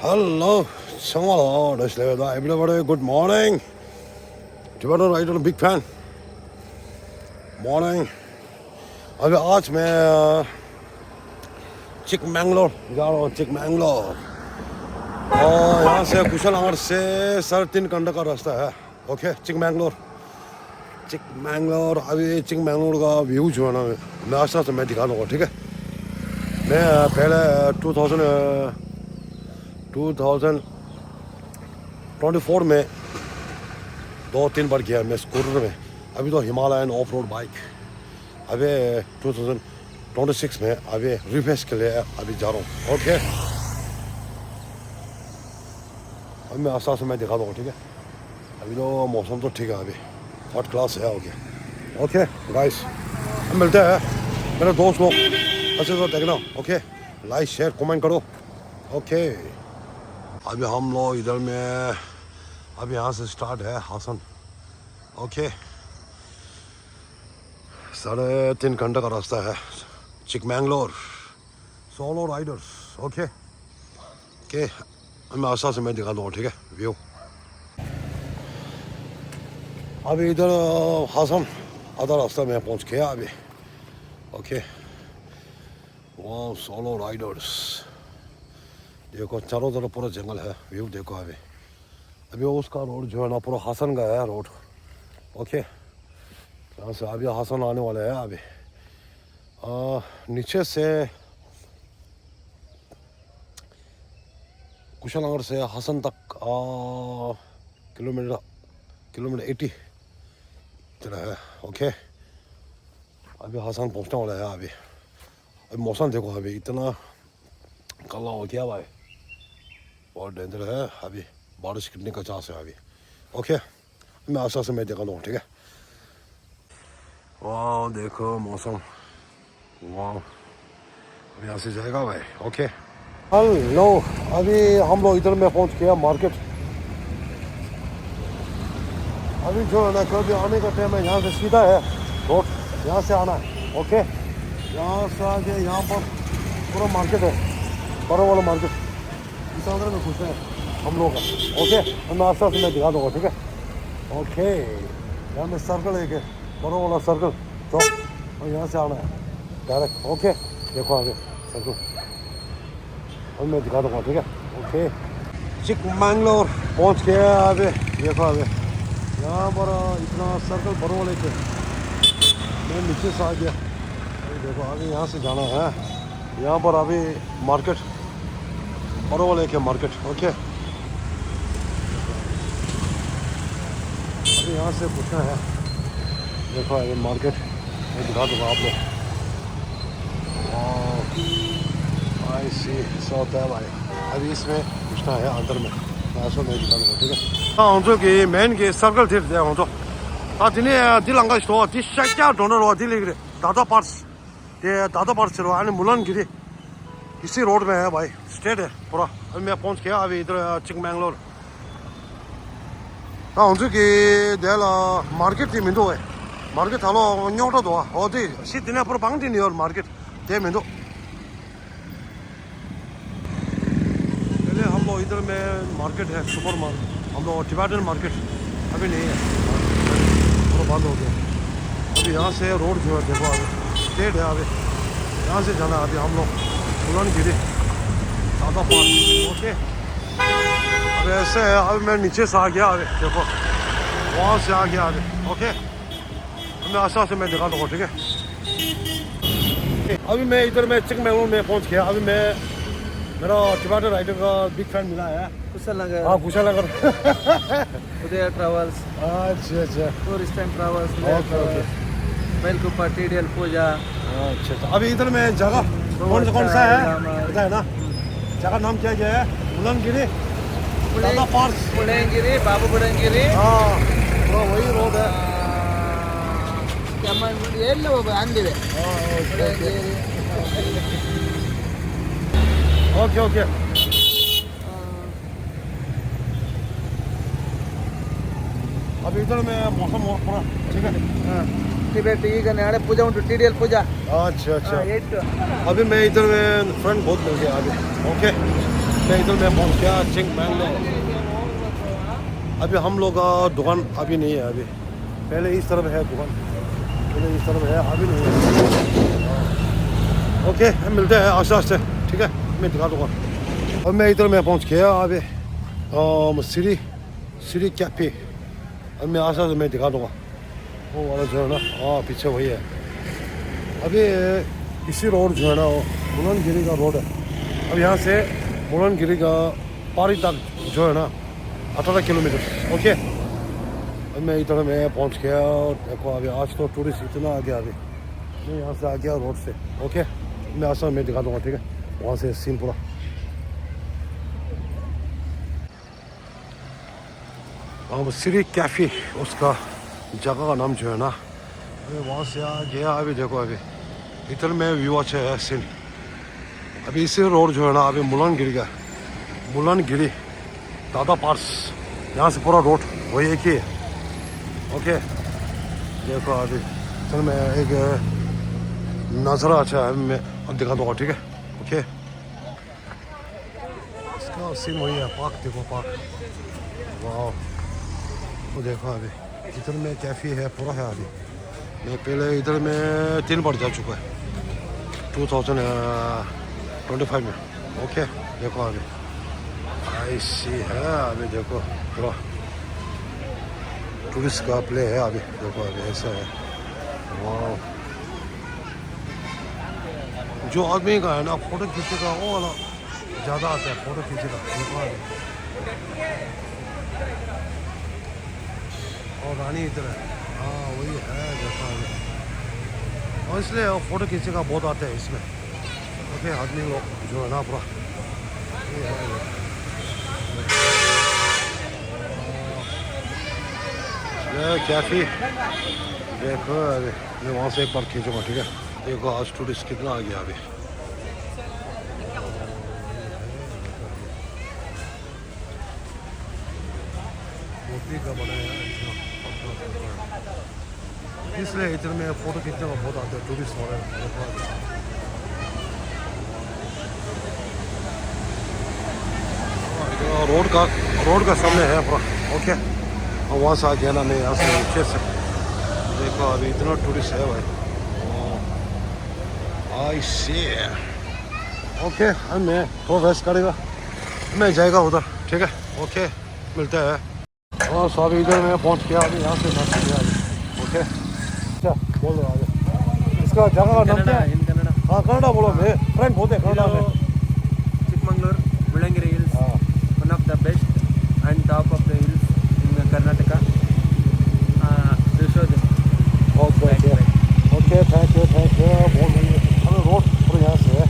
Hello, Hello, everybody. Good morning. Tibetan Rider, big fan. Morning. अभी आज मैं चिकमंगलोर जा रहा हूँ चिकमंगलोर और यहाँ से कुशलनगर से 3.5 घंटे का रास्ता है. ओके चिकमंगलोर अभी चिकमंगलोर का व्यू जो है ना मैं आस्ते से मैं दिखा दूँगा. ठीक है. मैं पहले 2024 में 2-3 बार गया मैं स्कूटर में. अभी तो हिमालयन ऑफ रोड बाइक अभी 2026 में अभी रिफ्रेश के लिए अभी जा रहा हूँ. ओके अब मैं आस्ता से मैं दिखा दूँगा. ठीक है. अभी तो मौसम तो ठीक है. अभी हॉट क्लास है. ओके गाइस हम मिलते हैं. मेरे दोस्त लोग अच्छे से देखना. ओके लाइक शेयर कमेंट करो. ओके अभी हम लोग इधर में अभी यहाँ से स्टार्ट है हासन. ओके 3.5 घंटे का रास्ता है चिकमंगलोर सोलो राइडर्स. ओके मैं आस्था से मैं दिखा दूँगा. ठीक है व्यू. अभी इधर हासन आधा रास्ता में पहुँच गया अभी. ओके वाह सोलो राइडर्स देखो चारों तरफ पूरा जंगल है. व्यू देखो अभी उसका रोड जो है ना पूरा हासन का है रोड. ओके यहाँ से अभी हासन आने वाला है. अभी नीचे से कुशलनगर से हासन तक किलोमीटर 80 चला है. ओके अभी हासन पहुँचने वाला है. अभी मौसम देखो अभी इतना काला हो गया भाई. बहुत डेंजर है. अभी बारिश गिरने का चांस है अभी. ओके मैं आस्था से मैं देखा दूँ. ठीक है. वाह देखो मौसम. वाह अभी यहाँ से जाएगा भाई. ओके हेलो अभी हम लोग इधर में पहुँच गया मार्केट. अभी जो है ना कभी आने का टाइम है यहाँ से सीधा है रोड. यहाँ से आना है. ओके यहाँ से आके यहाँ पर पूरा मार्केट है. बड़ा वाला मार्केट इस अंदर में घुसते हैं हम लोग का. ओके मैं आस्था से मैं दिखा दूँगा. ठीक है. ओके यहाँ में सर्कल है बड़ा वाला सर्कल तो और यहाँ से आना है डायरेक्ट. ओके देखो आगे सर्कल और मैं दिखा दूँगा. ठीक है. ओके चिकमंगलोर पहुँच गया अभी. देखो अभी यहाँ पर इतना सर्कल बड़ा वाले थे. मैं नीचे से आ गया. देखो अभी यहाँ से जाना है. यहाँ पर अभी मार्केट बड़ा वाले के मार्केट. ओके अभी यहाँ से पूछना है. देखो ये मार्केट मैं दिखा दूँगा आप लोग. आई सी सौता है भाई. अभी इसमें पूछना है अंदर में ऐसा मैं दिखा दूँगा. ठीक है. 저기 맨 서클 딜 홍조 다디네 딜랑가 스토어 디샤자 돈으로 딜리그래 다다 파츠 दादा पार्क चलो आने मुलन गिरी इसी रोड में है भाई. स्टेट है पूरा. अभी मैं पहुंच गया अभी इधर चिकमंगलोर. 나 저기 내가 마켓 팀인도 해. 마켓 하러 녀도 와. 어디 시드니 앞으로 방디니어 마켓 되면도. पहले हम लोग इधर में मार्केट है सुपर मार्केट. हम लोग टिबेटन मार्केट अभी नहीं है पूरा बंद हो गया. अभी यहाँ से रोड जो है देखो अभी स्टेट है. अभी यहाँ से जाना है अभी हम लोग मुलानगिरी दादा पार्क. ओके अब ऐसे है. अभी मैं नीचे से आ गया. अभी देखो वहाँ से आ गया अभी. ओके मैं आस्था से मैं दिखा दूँगा. ठीक है. अभी मैं इधर में चिकमंगलोर में पहुँच गया. अभी मैं मेरा टिबेटन राइडर का बिग फैन मिला है. कुशलनगर. हाँ कुशलनगर उदय ट्रैवल्स. अच्छा tourist and travels. Okay Bylakuppe TDL Pooja. अच्छा अभी इधर में जगह कौन सा है पता है ना. जगह नाम क्या है. मुलानगिरी दादा पार्क बुड़ंगिरी बाबू बुड़ंगिरी. हाँ वही रोड है. ಎಲ್ಲ ಅಂದಿವೆ. ओके अभी इधर में मौसम पूरा ठीक है. ಟಿಬೆಟ್ ಈಗ ನಾಳೆ ಪೂಜಾ ಉಂಟು. ಟಿಡಿಎಲ್ ಪೂಜಾ. अच्छा 8 अभी मैं इधर में फ्रेंड बहुत मिल गया अभी. ओके मैं इधर में पहुंच गया चिंगमैंगलोर। अभी हम लोग का दुकान अभी नहीं है, अभी पहले इस तरफ है दुकान, पहले इस तरफ है, अभी नहीं है। ओके, हम मिलते हैं आस्ते आस्ते, ठीक है, मैं दिखा दूँगा। अब मैं इधर में पहुंच गया अभी सिटी कैफे। अब मैं आस्ते आस्ते मैं दिखा दूँगा। वो वाला जो है ना, हाँ पीछे वही है। अभी इसी रोड जो है ना, वो मुलनगिरी का रोड है। अब यहाँ से मुलनगिरी का पारी तक जो है ना 18 किलोमीटर। ओके, अब मैं इधर में पहुँच गया और देखो अभी आज तो टूरिस्ट इतना आ गया। अभी मैं यहाँ से आ गया रोड से। ओके, मैं आसान में दिखा दूँगा, ठीक है, वहाँ से सीन पूरा। सिटी कैफे उसका जगह का नाम जो है ना, अभी वहाँ से आ गया। अभी देखो अभी इधर में व्यू अच्छा है सीन। अभी इसी रोड जो है ना, अभी मुलनगिरी दादा पार्स, यहाँ से पूरा रोड वही एक ही है। ओके, देखो अभी चल मैं एक नज़ारा अच्छा है, मैं दिखा दूँगा, ठीक है। ओके, इसका सीन वही है, पार्क देखो, पार्क, वाह। वो देखो अभी इधर में कैफ़े है, पूरा है। अभी मैं पहले इधर में 3 बार जा चुका है 2025 में। ओके, देखो अभी ऐसी है। अभी देखो पूरा टूरिस्ट का प्ले है। अभी देखो अभी ऐसा है, वाह। जो आदमी का है ना फोटो खींचेगा वो वाला ज़्यादा आता है, फोटो खींचेगा। देखो अभी और रानी इधर है, हाँ वही है, देखो अभी। और इसलिए फ़ोटो खींचने का बहुत आता है इसमें। ओके, आदमी लोग जो है ना पूरा ये है, ये कैफे देखो। अभी मैं वहाँ से एक बार खींचूँगा, ठीक है। देखो आज टूरिस्ट कितना आ गया अभी। मूर्ति का बनाया है, इसलिए इधर में फ़ोटो खींचने का बहुत आते हैं टूरिस्ट वाले। रोड का सामने है पूरा। ओके, और वहाँ से आ गया ना मैं, यहाँ से नीचे से देखो अभी इतना टूरिस्ट है भाई। आई सी। ओके, अब मैं थोड़ा रेस्ट करेगा, मैं जाएगा उधर, ठीक है। ओके, मिलते हैं। और सब इधर में पहुँच गया अभी, यहाँ से मत गया अभी। ओके, अच्छा बोल रहा आगे इसका जगह का नाम क्या है? हाँ कन्नड़ा बोलो, मैं फ्रेंड बोलते हैं कन्नड़ा में। Chikmagalur Mullayanagiri hills, one of the best and top of the hills in Karnataka. Okay okay okay, thank you बोल रही है। हमें रोड पूरे यहाँ से है।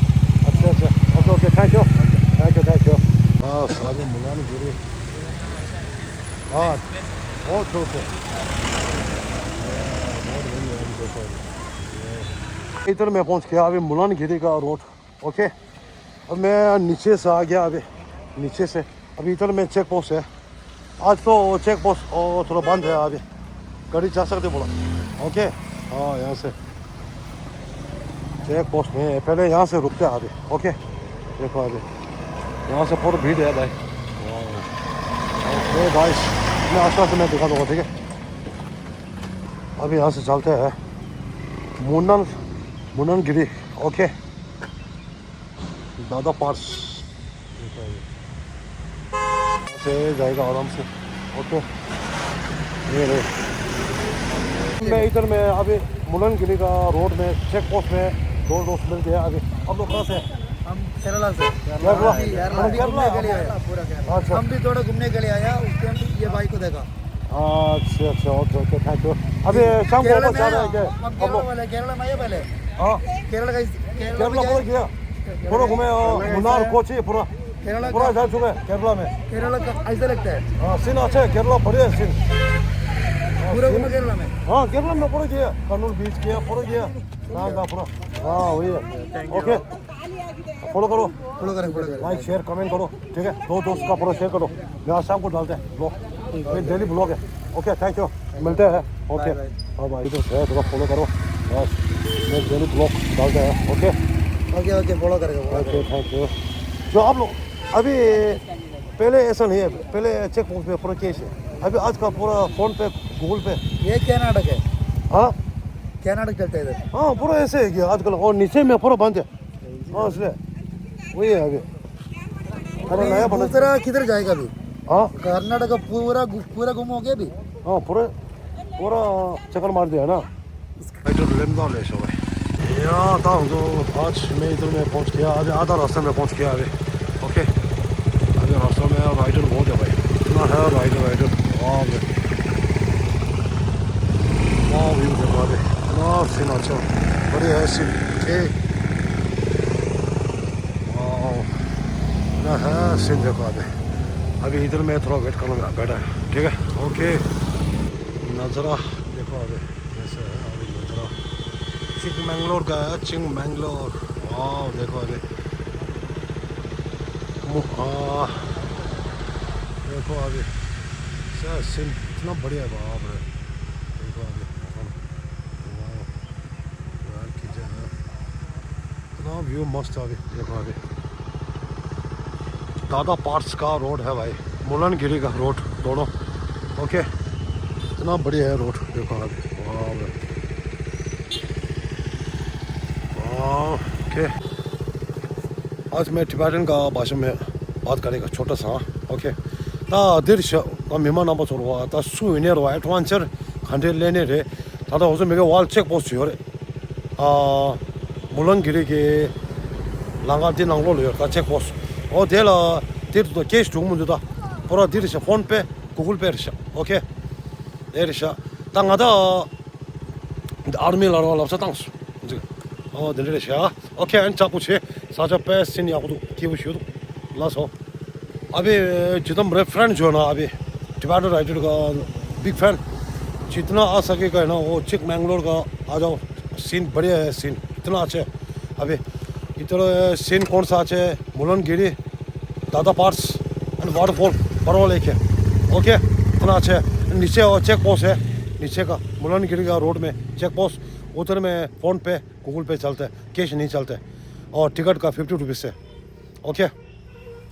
अच्छा अच्छा, ओके ओके, थैंक यू। हाँ सारी मुलनगिरी, हाँ बहुत दूर से। इधर मैं पहुंच गया अभी मुलनगिरी का रोड। ओके, अब मैं नीचे से आ गया, अभी नीचे से अभी इधर में चेक पोस्ट है। आज तो चेक पोस्ट थोड़ा बंद है, अभी गाड़ी जा सकते बोला। ओके, हाँ यहाँ से चेक पोस्ट में पहले यहाँ से रुकते हैं अभी। ओके, देखो अभी यहाँ से पूरा भीड़ है भाई। ओके भाई, मैं आसपास से मैं दिखा दूँगा, ठीक है। अभी यहाँ से चलते हैं मुलनगिरी। ओके, दादा पार्स से जाएगा आराम से। ओके, ये रहे। मैं इधर में अभी मुलनगिरी का रोड में चेक पोस्ट में दो दोस्त मिल गया। अभी हम लोग कहाँ से? हम केरला से। केरला घूमने के लिए आया पूरा केरला। अच्छा, हम भी थोड़ा घूमने के लिए आया, उस टाइम ये भाई को देखा। अच्छा अच्छा, ओके ओके, थैंक यू। अभी शाम को वापस जाना है क्या? हम केरला में आए पहले। हाँ, केरला केरला पूरा गया, पूरा घूमे, मुन्नार कोची पूरा पूरा जा चुके हैं केरला में। केरला का ऐसा लगता है। हाँ, सीन अच्छा है, केरला बढ़िया सीन। पूरा घूमे केरला में। हाँ, केरला में पूरा गया, कर्नूल बीच गया, पूरा गया, नाम पूरा। हाँ वही है। ओके, फॉलो करो, लाइक शेयर कमेंट करो, ठीक है। दो दोस्त का पूरा शेयर करो। मैं आज शाम को डालते हैं ब्लॉग, डेली ब्लॉग है। ओके, थैंक यू, मिलते हैं। ओके, हाँ भाई इधर से थोड़ा फॉलो करो, बस मैं डेली ब्लॉग डालते हैं। ओके ओके फॉलो करेगा। Okay, thank you. जो आप लोग अभी पहले ऐसा नहीं है, पहले चेक पोस्ट में पूरा कैश है, अभी आज का पूरा फोन पे गूगल पे। ये क्या नाटक है? हाँ क्या नाटक चलता है इधर? हाँ पूरा ऐसे है कि आजकल, और नीचे में पूरा बंद है। हाँ इसलिए वही है अभी पूरा नया बना। दूसरा किधर जाएगा अभी? हाँ कर्नाटक का पूरा घूम हो गया अभी? हाँ पूरा पूरा चक्कर मार दिया ना। इधर लेमदा ले सो भाई यहाँ था तो आज मैं इधर में पहुँच गया, अभी आधा रास्ते में पहुँच गया अभी। ओके अभी रास्ते में राइडर बहुत है भाई, इतना है राइडर। वाह भाई वाह व्यू देखो अभी, इतना सीन अच्छा बढ़िया है सीन। ठीक वाह है सीन देखो अभी इधर में थोड़ा वेट करना बैठा है। ठीक है ओके नज़रा देखो अभी कैसे है अभी नज़रा चिकमंगलोर का है, चिकमंगलोर। वाह देखो अभी देखो अभी सीन इतना बढ़िया है। बाप रे देखो अभी वाह की जगह इतना व्यू मस्त है अभी। देखो अभी दादा पार्ट्स का रोड है भाई, मुलनगिरी का रोड दोनों। ओके इतना बढ़िया है रोड देखो अभी। ओके आज मैं टिबेटन का भाषा में बात करेगा छोटा सा। ओके ता दिर्श मिमा नंबर चोरवा ता सुइने रो एडवांचर खंडे लेने रे दादा उसे मेरे वाल चेक पोस्ट रे मुलनगिरी के लांगा दिन नांगलो ले का चेक पोस्ट ओ देला dir to cash to mun da pora dir sha phone pe google pe sha okay der sha tanga da army la ro la sa tang ji o der sha okay an cha puche sa ja pe sin ya ko ki bu shu la so अभी जितना मेरे friend जो है ना अभी Tibetan rider का big fan, जितना आ सकेगा है ना वो चिकमंगलोर का आ जाओ। सीन बढ़िया है, सीन इतना अच्छा है अभी इधर। सीन कौन सा अच्छा है? मुलनगिरी दादा parts and waterfall Badwa lake है। ओके इतना अच्छा है। नीचे और चेक पोस्ट है नीचे का मुलनगिरी का रोड में चेक पोस्ट, उधर में फ़ोन पे गूगल पे चलता है, कैश नहीं चलता है। और टिकट का 50 रुपीज़ है। ओके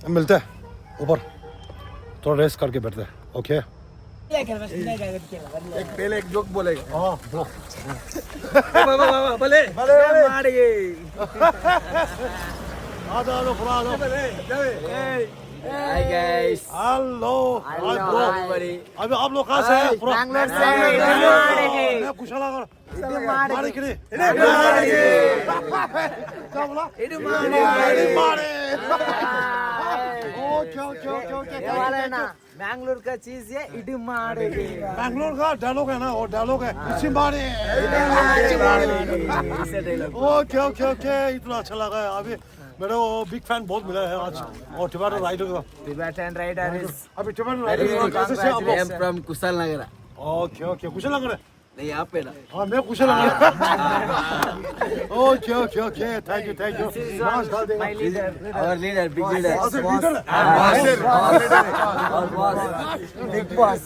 मिलता है ऊपर, थोड़ा रेस्ट करके बैठते हैं। ओके एक पहले एक जोक बोलेगा। हाँ ब्रो भले मारेंगे। आजा पूरा आजा। Hi guys. Hello hi bro. everybody। अभी आप लोग कहाँ से हैं? पूरा बैंगलोर से। मैं कुशल आगर मारे किरे क्या बोला? मारे ये वाला है ना बैंगलोर का चीज है इडी मारेंगे। बैंगलोर का डायलॉग है ना, वो डायलॉग है इसी मारे। ओके ओके ओके इतना अच्छा लगा है। अभी मेरे को बिग फैन बहुत मिला है आज, और टिबेटन राइडर का। Tibetan rider is अभी टिबेटन राइडर कैसे से आप लोग? from Kusalnagar। ओके ओके कुशल लग रहा है। नहीं यहाँ पे ना। हाँ मैं कुशल लग रहा है। Okay okay okay thank you mask डाल देगा। Our leader, big leader। अच्छा लीडर Big boss।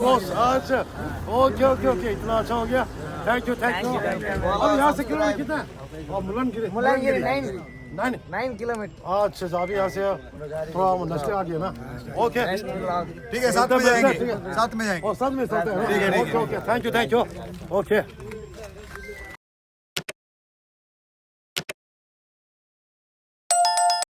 बॉस अच्छा ओके ओके ओके इतना अच्छा हो गया। थैंक यू अब यहाँ से किलोमीटर कितना है? मुलनगिरी 9 किलोमीटर। अच्छा अभी यहाँ से थोड़ा नस्ले आ गया ना। ओके ठीक है साथ में जाएंगे। साथ में चलते हैं। Okay okay thank you okay